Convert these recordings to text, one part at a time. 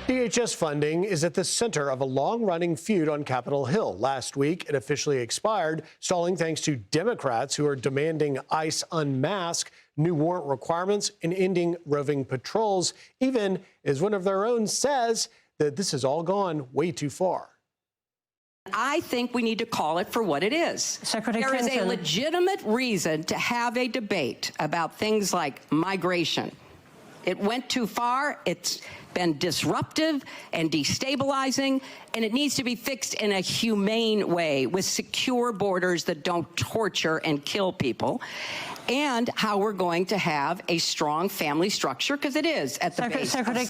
DHS funding is at the center of a long-running feud on Capitol Hill. Last week, it officially expired, stalling thanks to Democrats who are demanding ICE unmask, new warrant requirements, and ending roving patrols, even as one of their own says that this has all gone way too far. I think we need to call it for what it is. Secretary There is Clinton. a legitimate reason to have a debate about things like migration. It went too far. It's been disruptive and destabilizing, and it needs to be fixed in a humane way with secure borders that don't torture and kill people, and how we're going to have a strong family structure, because it is at the base.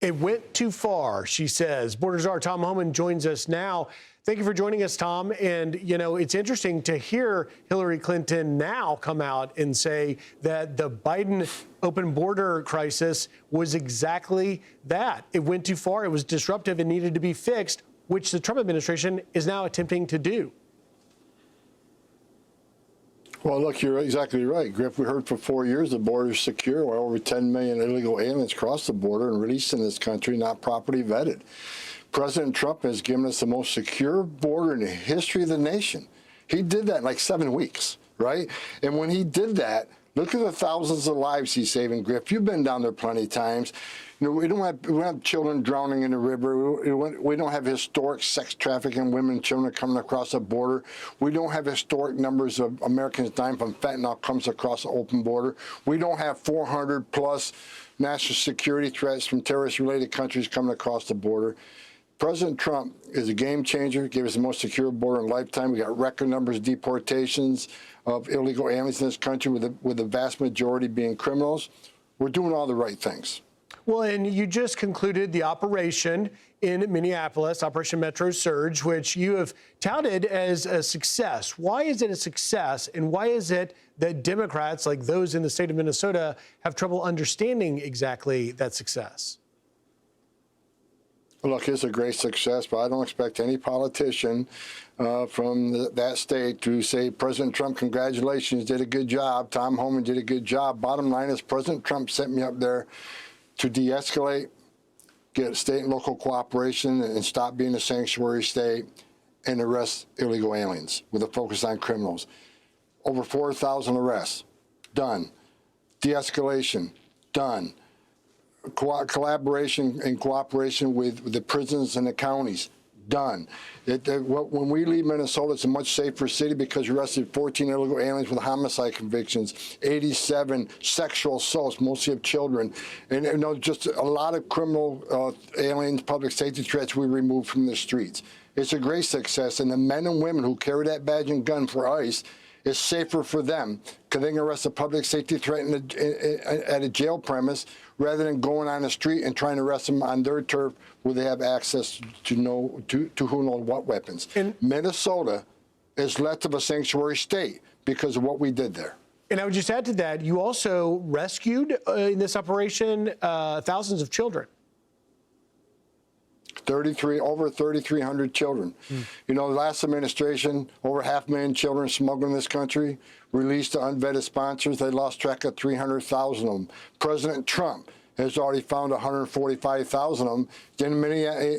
It went too far, she says. Border czar Tom Homan joins us now. Thank you for joining us, Tom. And, you know, it's interesting to hear Hillary Clinton now come out and say that the Biden open border crisis was exactly that. It went too far. It was disruptive and needed to be fixed, which the Trump administration is now attempting to do. Well, look, you're exactly right, Griff. We heard for 4 years the border's secure, while over 10 million illegal aliens crossed the border and released in this country, not properly vetted. President Trump has given us the most secure border in the history of the nation. He did that in like 7 weeks, right? And when he did that, look at the thousands of lives he's saving, Griff. You've been down there plenty of times. You know, we don't have children drowning in the river. We don't have historic sex trafficking, women and children coming across the border. We don't have historic numbers of Americans dying from fentanyl comes across the open border. We don't have 400 plus national security threats from terrorist-related countries coming across the border. President Trump is a game changer, gave us the most secure border in a lifetime. We got record numbers of deportations of illegal aliens in this country, with the vast majority being criminals. We're doing all the right things. Well, and you just concluded the operation in Minneapolis, Operation Metro Surge, which you have touted as a success. Why is it a success, and why is it that Democrats, like those in the state of Minnesota, have trouble understanding exactly that success? Look, it's a great success, but I don't expect any politician from that state to say, President Trump, congratulations, did a good job. Tom Homan did a good job. Bottom line is President Trump sent me up there to de-escalate, get state and local cooperation, and stop being a sanctuary state, and arrest illegal aliens with a focus on criminals. Over 4,000 arrests, done. De-escalation, done. Collaboration and cooperation with the prisons and the counties, done. When we leave Minnesota, it's a much safer city because we arrested 14 illegal aliens with homicide convictions, 87 sexual assaults, mostly of children, and you know, just a lot of criminal aliens, public safety threats we removed from the streets. It's a great success, and the men and women who carry that badge and gun for ICE, it's safer for them because they can arrest a public safety threat at a jail premise rather than going on the street and trying to arrest them on their turf where they have access to who knows what weapons. And Minnesota is less of a sanctuary state because of what we did there. And I would just add to that, you also rescued in this operation thousands of children. Over 3,300 children. You know, the last administration, over 500,000 children smuggled in this country, released to unvetted sponsors. They lost track of 300,000 of them. President Trump has already found 145,000 of them.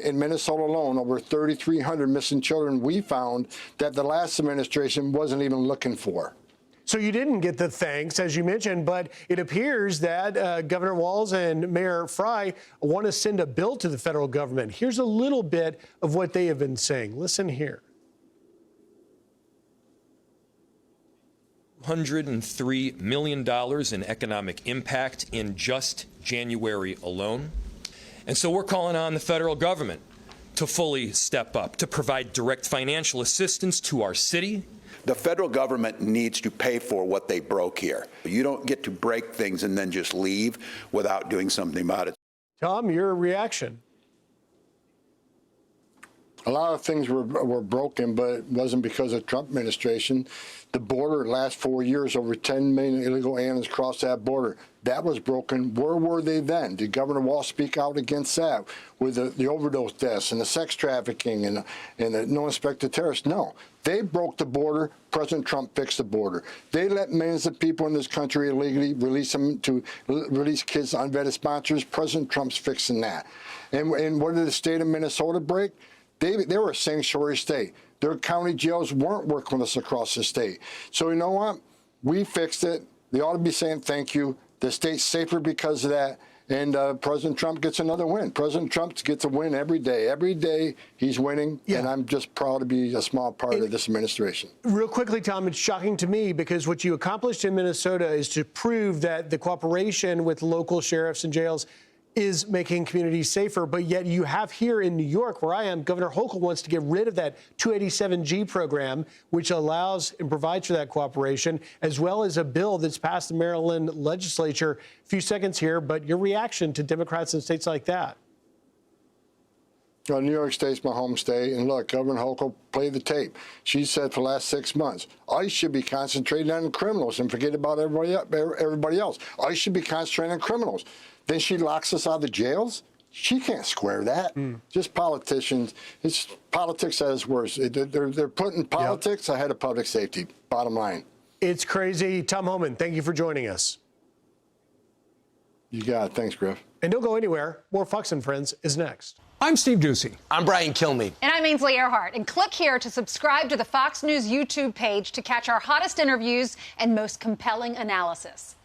In Minnesota alone, over 3,300 missing children we found that the last administration wasn't even looking for. So you didn't get the thanks, as you mentioned, but it appears that Governor Walz and Mayor Frey want to send a bill to the federal government. Here's a little bit of what they have been saying. Listen here. $103 million in economic impact in just January alone. And so we're calling on the federal government to fully step up, to provide direct financial assistance to our city. The federal government needs to pay for what they broke here. You don't get to break things and then just leave without doing something about it. Tom, your reaction? A lot of things were broken, but it wasn't because of Trump administration. The border, the last 4 years, over 10 million illegal aliens crossed that border. That was broken. Where were they then? Did Governor Walsh speak out against that with the overdose deaths and the sex trafficking and the no inspector terrorists? No. They broke the border. President Trump fixed the border. They let millions of people in this country illegally release kids to unvetted sponsors. President Trump's fixing that. And what did the state of Minnesota break? They were a sanctuary state. Their county jails weren't working with us across the state. So you know what? We fixed it. They ought to be saying thank you. The state's safer because of that. And President Trump gets another win. President Trump gets a win every day. Every day he's winning. Yeah. And I'm just proud to be a small part of this administration. Real quickly, Tom, it's shocking to me because what you accomplished in Minnesota is to prove that the cooperation with local sheriffs and jails is making communities safer, but yet you have here in New York, where I am, Governor Hochul wants to get rid of that 287G program, which allows and provides for that cooperation, as well as a bill that's passed the Maryland legislature. A few seconds here, but your reaction to Democrats in states like that? Well, New York State's my home state, and look, Governor Hochul, play the tape. She said for the last 6 months, ICE should be concentrating on criminals and forget about everybody else. ICE should be concentrating on criminals. Then she locks us out of the jails? She can't square that. Just politicians. It's politics at its worst. They're putting politics ahead of public safety, bottom line. It's crazy. Tom Homan, thank you for joining us. You got it. Thanks, Griff. And don't go anywhere. More Fox and Friends is next. I'm Steve Doocy. I'm Brian Kilmeade. And I'm Ainsley Earhart. And click here to subscribe to the Fox News YouTube page to catch our hottest interviews and most compelling analysis.